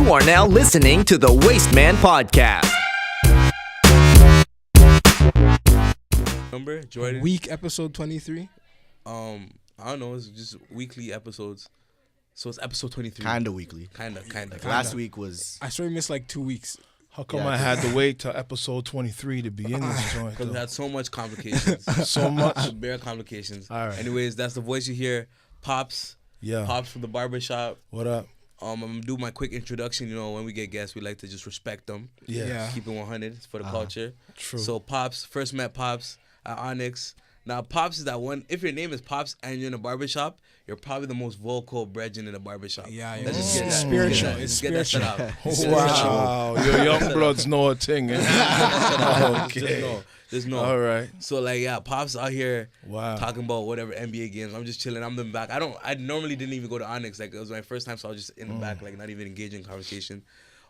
You are now listening to the Wasteman podcast. Number Jordan. Week episode 23. I don't know. It's just weekly episodes. So it's episode 23. Kinda weekly. Kinda. Last week was. I swear we missed like 2 weeks. How come I had to wait till episode 23 to be in this joint? Because we though? had so much complications. So much. Bare complications. All right. Anyways, that's the voice you hear. Popz. Yeah. Popz from the Barbershop. What up? I'm gonna do my quick introduction. You know, when we get guests, we like to just respect them. Yeah. Keep it 100 for the culture. True. So Popz, first met Popz at Onyx. Now Popz is that one. If your name is Popz and you're in a barbershop, you're probably the most vocal brethren in a barbershop. Yeah, Let's just get it's that. spiritual. Let's It's get that set spiritual. up. Let's get that set up. Wow. Your young bloods know a thing. Eh? Just know. All right. So like Popz out here Wow. talking about whatever NBA games. I'm just chilling. I'm in the back. I normally didn't even go to Onyx. Like it was my first time, so I was just in the back, like not even engaging in conversation.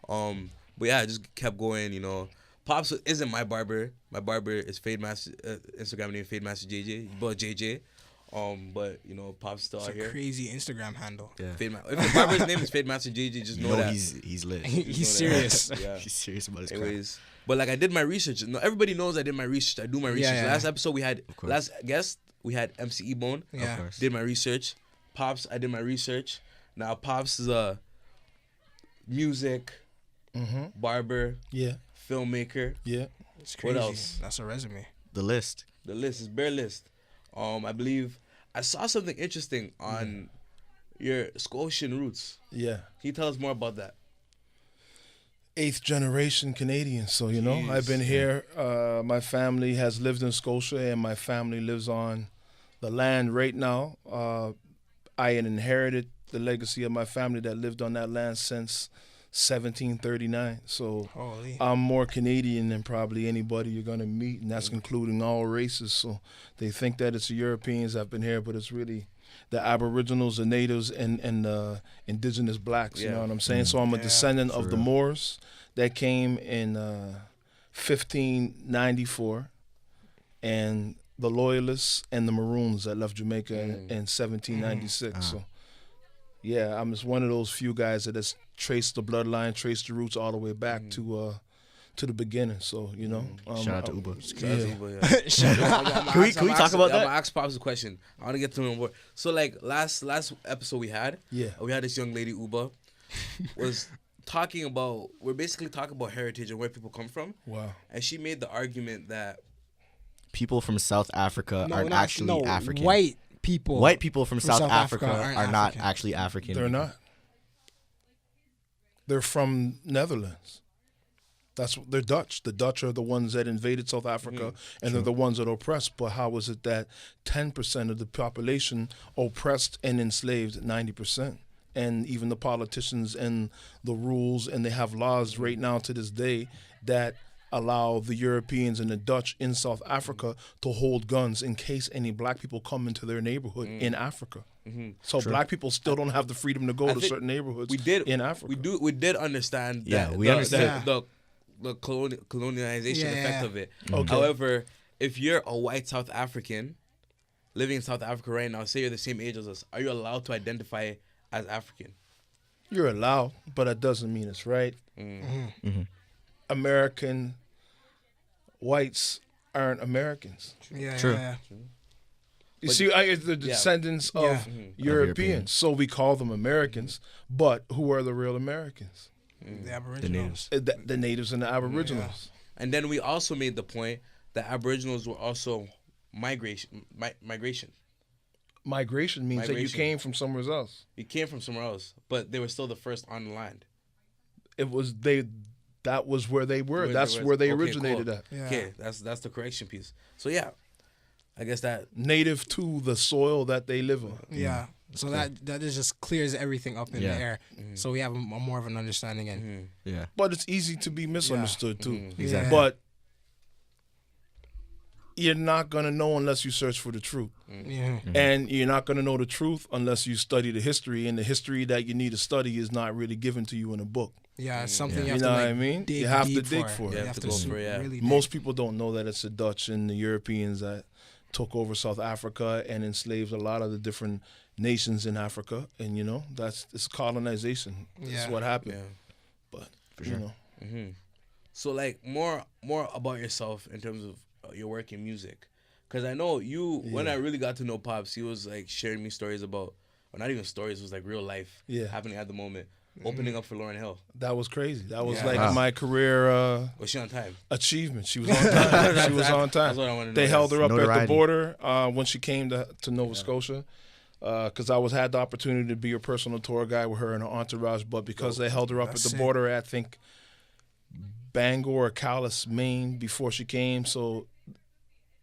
But yeah, I just kept going. You know, Popz isn't my barber. My barber is Fade Master. Instagram name Fade Master JJ. But JJ. But you know, Popz still It's out a here. crazy Instagram handle. Yeah. If the barber's name is Fade Master JJ, just know that he's lit. He's serious. Yeah. He's serious about his craft. Anyways, but like I did my research. No, everybody knows I did my research. I do my research. yeah. Last episode we had course. last guest we had MC Ebone. Yeah. Of course. Did my research. Popz, I did my research. Now Popz is a music barber, Yeah. filmmaker. Yeah. It's crazy. What else? That's a resume. The list. The list is bare list. I believe I saw something interesting on your Scotian roots. Yeah. Can you tell us more about that? 8th generation Canadian. So, you know, Jeez. I've been here. My family has lived in Scotia and my family lives on the land right now. I had inherited the legacy of my family that lived on that land since 1739. So Holy. I'm more Canadian than probably anybody you're going to meet, and that's including all races. So they think that it's the Europeans that have been here, but it's really the Aboriginals, the natives, and the indigenous blacks. You Yeah. know what I'm saying? So I'm a descendant of the real. Moors that came in 1594, and the Loyalists and the Maroons that left Jamaica in 1796. So yeah, I'm just one of those few guys that has traced the bloodline, traced the roots all the way back to the beginning. So you know, Shout out to Uber. Yeah. Can we talk about that? I'm gonna ask Popz a question. I want to get to know more. So like last episode we had this young lady Uber was talking about. We're basically talking about heritage and where people come from. Wow. And she made the argument that People from South Africa aren't actually African. White people. White people from South South Africa Africa are not African. actually African. They're not. They're from Netherlands. They're Dutch. The Dutch are the ones that invaded South Africa, and they're the ones that oppressed. But how was it that 10% of the population oppressed and enslaved 90%? And even the politicians and the rules, and they have laws right now to this day that allow the Europeans and the Dutch in South Africa to hold guns in case any black people come into their neighborhood in Africa. So black people still don't have the freedom to go to think certain neighborhoods in Africa. We did understand Yeah, that we understand. the colonialization effect of it. Okay. However, if you're a white South African living in South Africa right now, say you're the same age as us, are you allowed to identify as African? You're allowed, but that doesn't mean it's right. American whites aren't Americans. Yeah. True. Yeah. You see, the descendants of Europeans, Europeans. so we call them Americans, but who are the real Americans? The Aboriginals. The natives and the Aboriginals. And then we also made the point that Aboriginals were also migration. Migration means that you Migration. came from somewhere else. You came from somewhere else, but they were still the first on the land. It was that was where they were. Where That's they were. where they Okay, originated cool. at. Yeah. Okay, that's the correction piece. So yeah, I guess that Native to the soil that they live on. Yeah. So that just clears everything up in the Yeah. air. So we have a more of an understanding. And Yeah. But it's easy to be misunderstood too. Exactly. But you're not gonna know unless you search for the truth. yeah. And you're not going to know the truth unless you study the history, and the history that you need to study is not really given to you in a book. Yeah, it's something you You have know to what like I mean? dig You have to deep dig for. for it. You have to go for it, yeah. Really dig. Most people don't know that it's the Dutch and the Europeans that took over South Africa and enslaved a lot of the different nations in Africa, and you know it's colonization. That's Yeah. what happened. yeah. But For sure. So like more about yourself in terms of your work in music, because I know you. When I really got to know Popz, he was like sharing me stories about, or not even stories, it was like real life happening at the moment. Opening up for Lauryn Hill. That was crazy. That was Yeah. my career Was she on time? achievement. She was on time. She was on time. That's what I wanted to They know. held her up at the Notoriety. border when she came to Nova Scotia. Because I had the opportunity to be a personal tour guide with her and her entourage, but because they held her up at the border at, I think, Bangor or Calais, Maine, before she came, so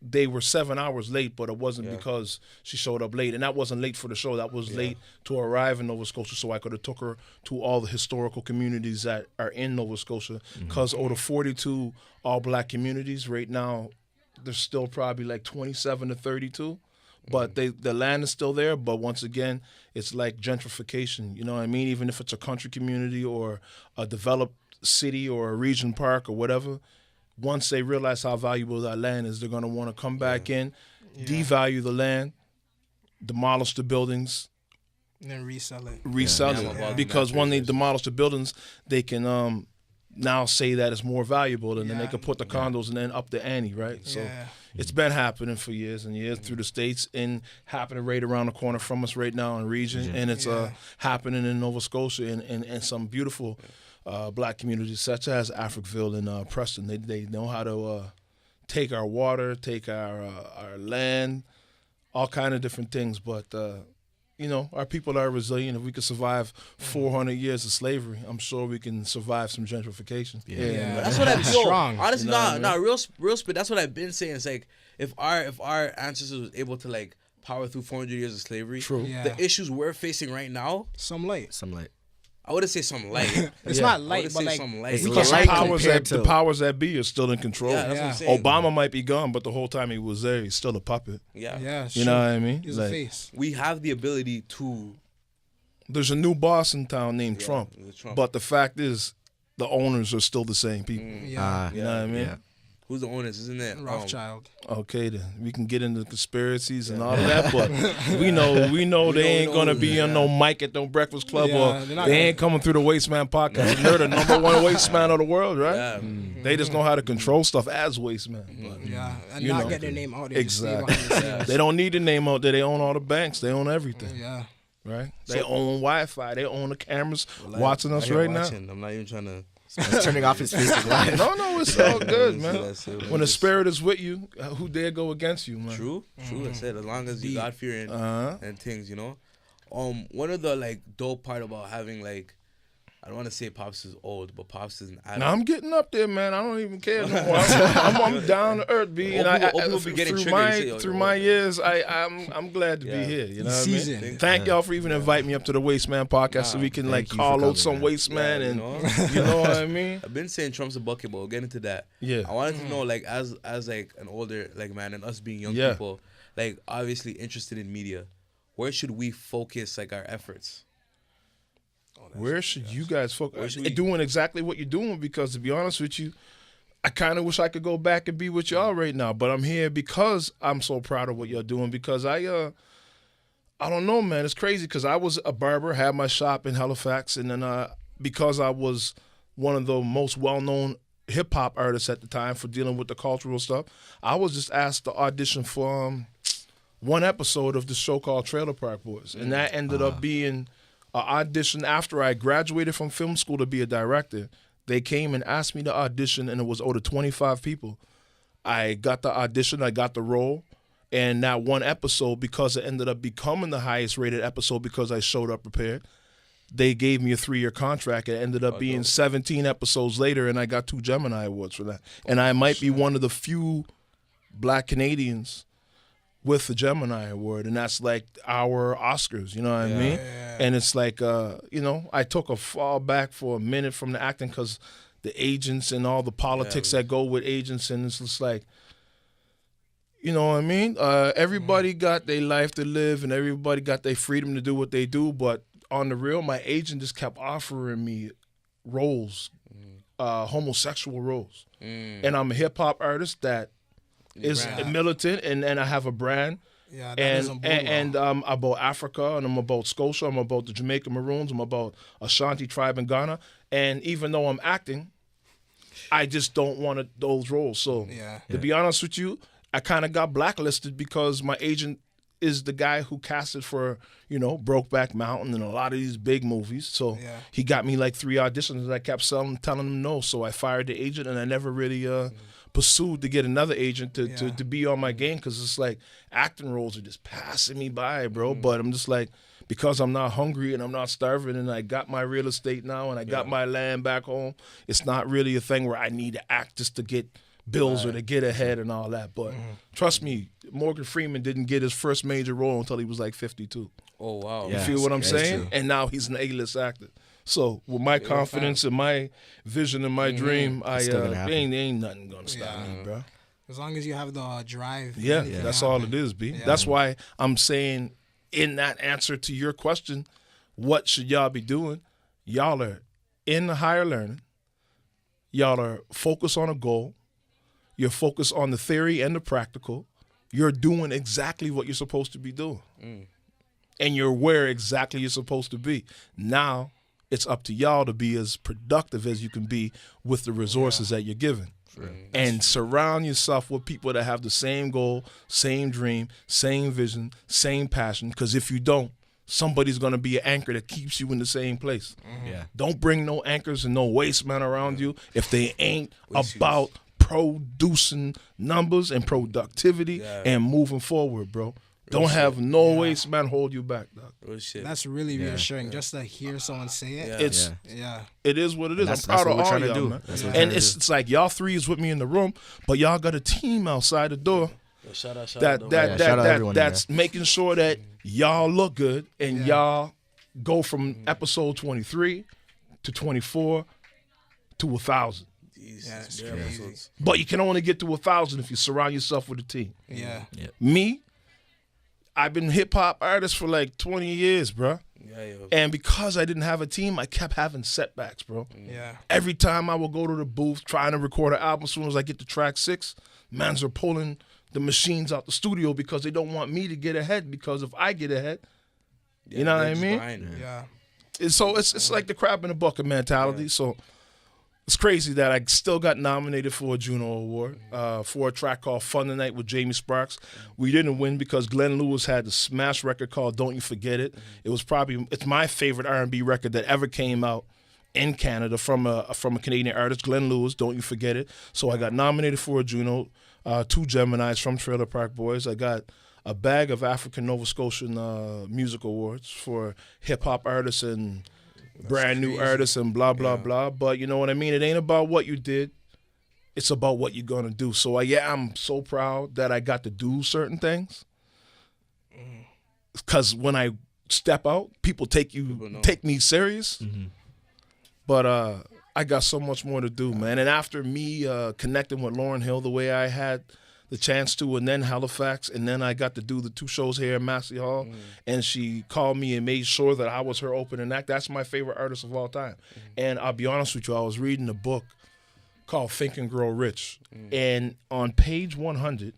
they were 7 hours late, but it wasn't because she showed up late, and that wasn't late for the show. That was late to arrive in Nova Scotia, so I could have took her to all the historical communities that are in Nova Scotia. Because out of 42 all-black communities right now, there's still probably like 27 to 32. But the land is still there. But once again, it's like gentrification. You know what I mean? Even if it's a country community or a developed city or a region park or whatever, once they realize how valuable that land is, they're going to want to come back in, devalue the land, demolish the buildings, And then resell it. it. Because when they demolish the buildings, they can now say that it's more valuable, and then they can put the condos and then up the ante, right? So it's been happening for years and years through the states, and happening right around the corner from us right now in region, and it's happening in Nova Scotia and some beautiful black communities such as Africville and Preston. They know how to take our water, take our land, all kind of different things, but you know, our people are resilient. If we could survive 400 years of slavery, I'm sure we can survive some gentrification. Yeah. That's what I'm Strong. Honestly, You know what I mean? real spit. That's what I've been saying. It's like if our ancestors was able to like power through 400 years of slavery, True. Yeah. the issues we're facing right now, Some light. Some light. I wouldn't say some light. It's Yeah. not I would light, but say like some light. It's we the can light shine. compared to- The powers that be are still in control. Yeah, that's what I'm Yeah. saying. Obama might be gone, but the whole time he was there, he's still a puppet. Yeah. Yeah, it's You true. know what I mean? He's Like, a face. We have the ability to. there's a new boss in town named Trump, it's Trump. but the fact is, the owners are still the same people. Yeah. You know what I mean? Yeah. Who's the owners? Isn't it? Rothschild. Okay, then we can get into conspiracies and all of that, but we know they ain't gonna be on no mic at no Breakfast Club, Yeah, or they're not they gonna- ain't coming through the Wasteman podcast. And they're the number one Wasteman of the world, right? Yeah. They just know how to control stuff as Wasteman. But Yeah. And You not know. get their name out there. Just stay Exactly. behind the scenes. they don't need the name out there. They own all the banks. They own everything, Yeah. right? They own Wi-Fi. They own the cameras Like, watching us here right watching. I'm not even trying to. He's turning off his Facebook Live. now. No, it's all good, man. That's it. When the spirit is with you, who dare go against you, man? True. That's it. As long as you God fearing Uh-huh. and things, you know. One of the like dope part about having like, I don't want to say Popz is old, but Popz is an adult. Now I'm getting up there, man. I don't even care no more. I'm down to earth, B. And Old people be getting through triggered. my You say, yo, through yo, my yo. years, I'm glad to Yeah. be here. You know He's what I mean? seasoned. Thank y'all for even inviting me up to the Wasteman podcast, so we can like thank you for call out coming, some man. Wasteman, Yeah, and you know? you know what I mean? I've been saying Trump's a bucket, but we'll get into that. Yeah. I wanted to know, like, as like an older like man and us being young Yeah. people, like obviously interested in media, where should we focus like our efforts? Where should you guys Where focus? should we- Doing exactly what you're doing, because to be honest with you, I kind of wish I could go back and be with y'all right now, but I'm here because I'm so proud of what y'all doing. Because I don't know, man. It's crazy because I was a barber, had my shop in Halifax, and then because I was one of the most well-known hip hop artists at the time for dealing with the cultural stuff, I was just asked to audition for one episode of the show called Trailer Park Boys, and that ended up being an audition after I graduated from film school to be a director. They came and asked me to audition, and it was over 25 people. I got the audition, I got the role, and that one episode, because it ended up becoming the highest rated episode because I showed up prepared, they gave me a 3-year contract. It ended up being 17 episodes later, and I got 2 Gemini Awards for that. And I might be one of the few Black Canadians with the Gemini Award, and that's like our Oscars, you know what I mean? And it's like, you know, I took a fall back for a minute from the acting because the agents and all the politics that go with agents, and it's just like, you know what I mean? Everybody got their life to live, and everybody got their freedom to do what they do, but on the real, my agent just kept offering me roles, homosexual roles. And I'm a hip-hop artist that is militant, and I have a brand, Yeah, that is a and I'm about Africa, and I'm about Scotia, I'm about the Jamaican Maroons, I'm about Ashanti tribe in Ghana. And even though I'm acting, I just don't want those roles. So to be honest with you, I kind of got blacklisted because my agent is the guy who casted for, Brokeback Mountain and a lot of these big movies. So he got me like 3 auditions, and I kept telling him no. So I fired the agent, and I never really pursued to get another agent to be on my game, because it's like acting roles are just passing me by, bro. But I'm just like, because I'm not hungry and I'm not starving, and I got my real estate now and I got my land back home, it's not really a thing where I need to act just to get bills or to get ahead and all that. But trust me, Morgan Freeman didn't get his first major role until he was like 52. Oh, wow. You feel what I'm saying? And now he's an A-list actor. So with my confidence and my vision and my dream, ain't nothing gonna stop me, bro. As long as you have the drive. That's all it is, B. Yeah. That's why I'm saying, in that answer to your question, what should y'all be doing? Y'all are in the higher learning. Y'all are focused on a goal. You're focused on the theory and the practical. You're doing exactly what you're supposed to be doing. And you're where exactly you're supposed to be. Now, it's up to y'all to be as productive as you can be with the resources that you're given. And surround yourself with people that have the same goal, same dream, same vision, same passion. Because if you don't, somebody's going to be an anchor that keeps you in the same place. Don't bring no anchors and no wastemen around you if they ain't about producing numbers and productivity and moving forward, bro. Don't have no waste man hold you back, dog. That's really reassuring just to hear someone say it. It is what it is. I'm proud of all y'all, man. And it's like y'all three is with me in the room, but y'all got a team outside the door that's making sure that y'all look good and y'all go from episode 23 to 24 to 1,000. That's crazy. But you can only get to 1,000 if you surround yourself with a team. Me, I've been hip-hop artist for like 20 years, bro. And because I didn't have a team, I kept having setbacks, bro. Every time I would go to the booth trying to record an album, as soon as I get to track 6, mans are pulling the machines out the studio because they don't want me to get ahead, because if I get ahead, you know what I mean? So it's like the crab in the bucket mentality. So it's crazy that I still got nominated for a Juno Award for a track called Fun Tonight with Jamie Sparks. We didn't win because Glenn Lewis had the smash record called Don't You Forget It. It's my favorite R&B record that ever came out in Canada from a Canadian artist, Glenn Lewis, Don't You Forget It. So I got nominated for a Juno, 2 Geminis from Trailer Park Boys. I got a bag of African Nova Scotian music awards for hip-hop artists and brand new artists and blah, blah, blah. But you know what I mean? It ain't about what you did. It's about what you're going to do. So, I'm so proud that I got to do certain things. Because when I step out, people take me serious. But I got so much more to do, man. And after me connecting with Lauryn Hill the way I had the chance to, and then Halifax, and then I got to do the 2 shows here in Massey Hall, and she called me and made sure that I was her opening act. That's my favorite artist of all time. And I'll be honest with you, I was reading a book called Think and Grow Rich, and on page 100,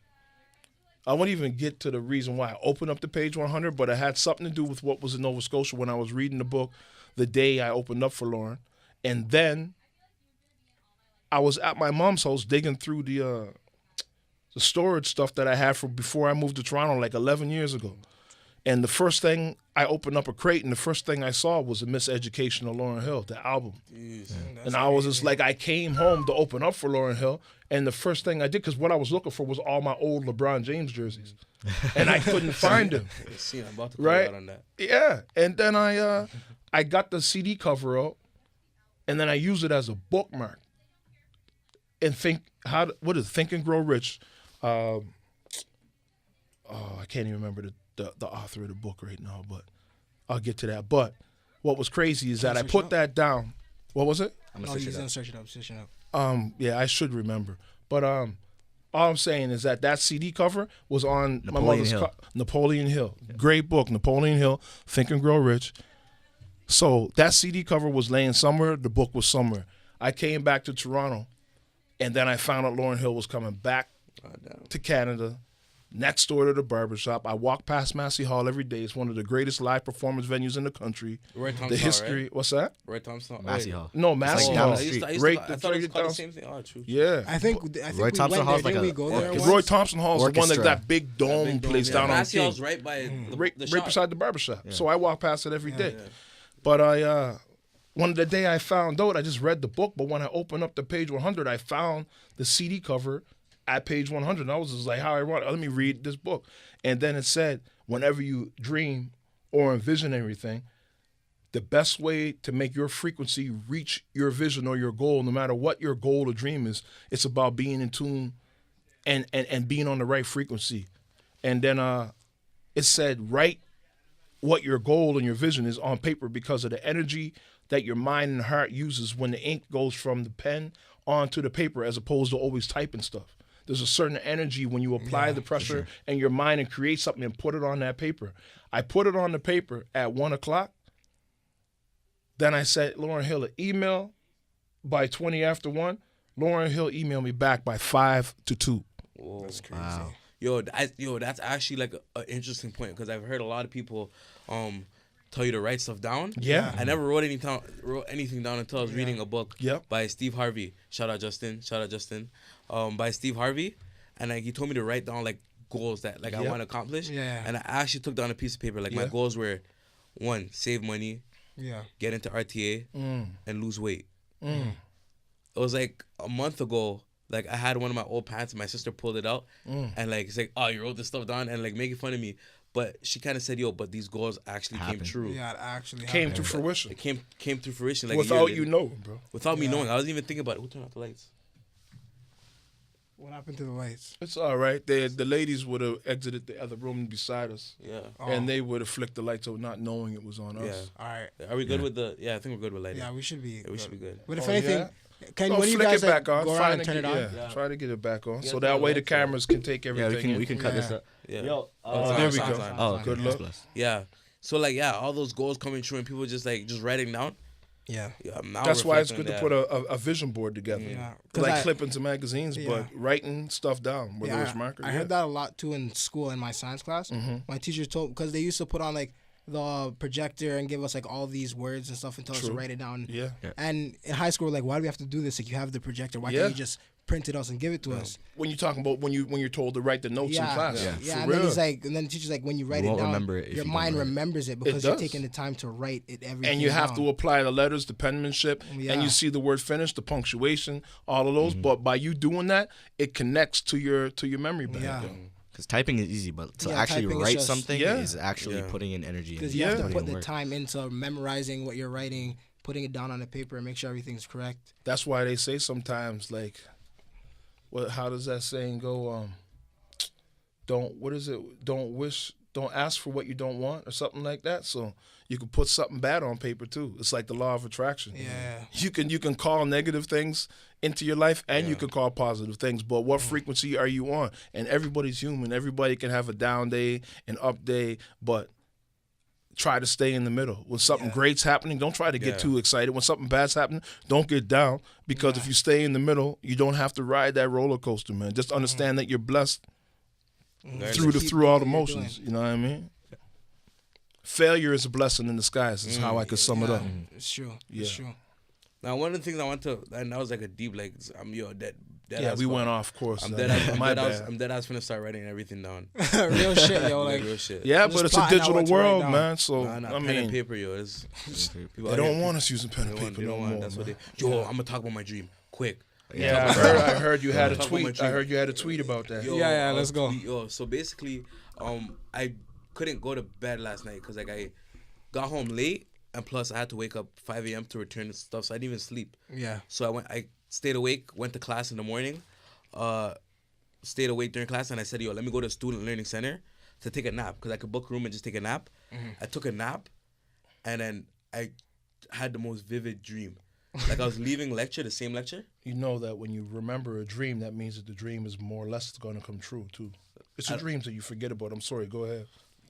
I won't even get to the reason why I opened up the page 100, but it had something to do with what was in Nova Scotia when I was reading the book the day I opened up for Lauryn. And then I was at my mom's house digging through the storage stuff that I had from before I moved to Toronto like 11 years ago. And the first thing, I opened up a crate, and the first thing I saw was A Miseducation of Lauryn Hill, the album. And I was just like, I came home to open up for Lauryn Hill, and the first thing I did, because what I was looking for was all my old LeBron James jerseys. And I couldn't find them. I'm about to call out on that. Yeah. And then I got the CD cover out, and then I used it as a bookmark. And Think and Grow Rich. I can't even remember the author of the book right now, but I'll get to that. But what was crazy is that I put that down. What was it? I'm going to search it up. Yeah, I should remember. But all I'm saying is that CD cover was on my mother's Napoleon Hill. Great book, Napoleon Hill, Think and Grow Rich. So that CD cover was laying somewhere. The book was somewhere. I came back to Toronto, and then I found out Lauryn Hill was coming back to Canada next door to the Barbershop. I walk past Massey Hall every day. It's one of the greatest live performance venues in the country. Roy Thompson The Hall, history. right? What's that? Roy Thompson. Massey Hall. No, Massey like Hall. down the street. I thought it was called the same thing. Oh, true. Yeah. I think Roy we Thompson went Hall's there. like Didn't we a go there orchestra. Roy once? Thompson Hall is the one Orchestra. that big dome place down on Massey King. Hall's right by Right the shop. beside the Barbershop. So I walk past it every day. But one of the day I found out, I just read the book, but when I opened up the page 100, I found the CD cover at page 100. And I was just like, how ironic. Let me read this book. And then it said, whenever you dream or envision everything, the best way to make your frequency reach your vision or your goal, no matter what your goal or dream is, it's about being in tune and being on the right frequency. And then it said, write what your goal and your vision is on paper because of the energy that your mind and heart uses when the ink goes from the pen onto the paper as opposed to always typing stuff. There's a certain energy when you apply the pressure in your mind and create something and put it on that paper. I put it on the paper at 1 o'clock. Then I said, Lauren Hill, an email by 20 after 1. Lauren Hill emailed me back by 5 to 2. Whoa. That's crazy. Wow. Yo, that's actually like an interesting point because I've heard a lot of people tell you to write stuff down. Yeah. I never wrote anything down until I was reading a book by Steve Harvey. Shout out Justin. By Steve Harvey, and like he told me to write down like goals that like I want to accomplish. Yeah. And I actually took down a piece of paper. Like my goals were, 1, save money. Yeah. Get into RTA and lose weight. It was like a month ago. Like I had one of my old pants and my sister pulled it out and like it's like, oh, you wrote this stuff down and like making fun of me. But she kind of said, yo, but these goals actually came true. Yeah, it actually Came happened. to fruition. It came to fruition like Without a year you later. knowing, bro. Without me knowing. I wasn't even thinking about it. Who turned off the lights? What happened to the lights? It's all right. The ladies would have exited the other room beside us. Yeah. And they would have flicked the lights out not knowing it was on us. All right. Are we good with the? Yeah, I think we're good with lighting. Yeah, we should be. Yeah, we should be good. But if Oh, anything, yeah? can No, when you flick guys it back on. go Try around and to turn it on? Yeah. Try to get it back on. Yeah, So turn that the way the lights on. cameras can take Yeah, everything we can cut this Yeah. up. Yeah. Yo, there we go. Oh, Good luck. Yeah. So like all those goals coming true and people just writing down. Yeah. Yeah, I'm now That's why it's reflecting good on to put a vision board together. Yeah. Like clippings and magazines, but writing stuff down, whether it's marker. I heard that a lot too in school in my science class. Mm-hmm. My teacher told because they used to put on like the projector and give us like all these words and stuff and tell us to write it down. Yeah. And in high school, we're like, why do we have to do this? Like you have the projector. Why Yeah. can't you just print it out and give it to us? When you're talking about when you're told to write the notes in class. Yeah. For And real. then he's like, and then the teacher's like, when you write You it won't down, remember it if your you don't mind write it. remembers it because It you're does. taking the time to write it everything And you have down. to apply the letters, the penmanship, and Yeah. you see the word finish, the punctuation, all of those. But by you doing that, it connects to your memory bank. Yeah. Because typing is easy, but to Yeah, actually typing is write just- something Yeah. is actually putting in energy. Because and you have to putting put in the work. time into memorizing what you're writing, putting it down on the paper, and make sure everything's correct. That's why they say sometimes, like, how does that saying go? Don't ask for what you don't want, or something like that. So you can put something bad on paper too. It's like the law of attraction. Yeah. You can call negative things into your life, and you can call positive things. But what frequency are you on? And everybody's human. Everybody can have a down day, an up day, but try to stay in the middle. When something great's happening, don't try to get too excited. When something bad's happening, don't get down, because if you stay in the middle, you don't have to ride that roller coaster, man. Just understand that you're blessed through all the motions. You know what I mean? Failure is a blessing in disguise. Is how I could sum it up. It's true. Yeah. It's true. Now one of the things I want to, and that was like a deep, like dead Yeah, ass we going. went off course. I'm then. dead. My bad. I'm dead. I was finna start writing everything down. Real shit, yo. Like Like, real shit. Yeah, I'm but just it's a plotting out digital what to write world, down. man. So Nah, I pen mean, and paper, yo. It's, people they out don't here- want us using pen and They paper don't no want. more. That's what man. they. Yo, I'm gonna talk about my dream quick. Yeah, I heard you had a Talk about my tweet. dream. I heard you had a tweet about that. Yo, Yeah, let's go. Yo, so basically, I couldn't go to bed last night because like I got home late, and plus I had to wake up 5 a.m. to return the stuff, so I didn't even sleep. yeah. So I stayed awake, went to class in the morning, stayed awake during class, and I said, yo, let me go to Student Learning Center to take a nap, because I could book room and just take a nap. I took a nap, and then I had the most vivid dream. Like I was leaving lecture, the same lecture. You know that when you remember a dream, that means that the dream is more or less going to come true too. It's the dreams that you forget about. I'm sorry. Go ahead.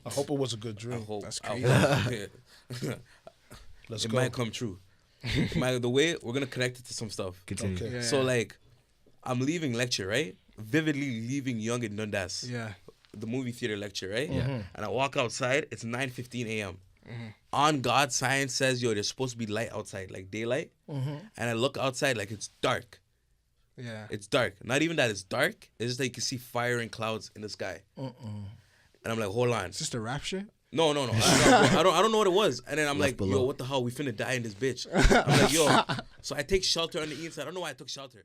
I hope it was a good I dream. hope. That's I crazy. hope. Let's It go. might come true. The way we're gonna connect it to some stuff. Continue. Okay. Yeah. So like, I'm leaving lecture, right? Vividly leaving Young in Dundas. Yeah. the movie theater lecture, right? Yeah. And I walk outside. It's 9:15 a.m. On God, science says, yo, there's supposed to be light outside, like daylight. And I look outside, like it's dark. Yeah. It's dark. Not even that it's dark. It's just like you can see fire and clouds in the sky. And I'm like, hold on. Is this the rap shit? No. I don't know what it was. And then I'm like, below. yo, what the hell? We finna die in this bitch. I'm like, yo. So I take shelter on the inside. I don't know why I took shelter.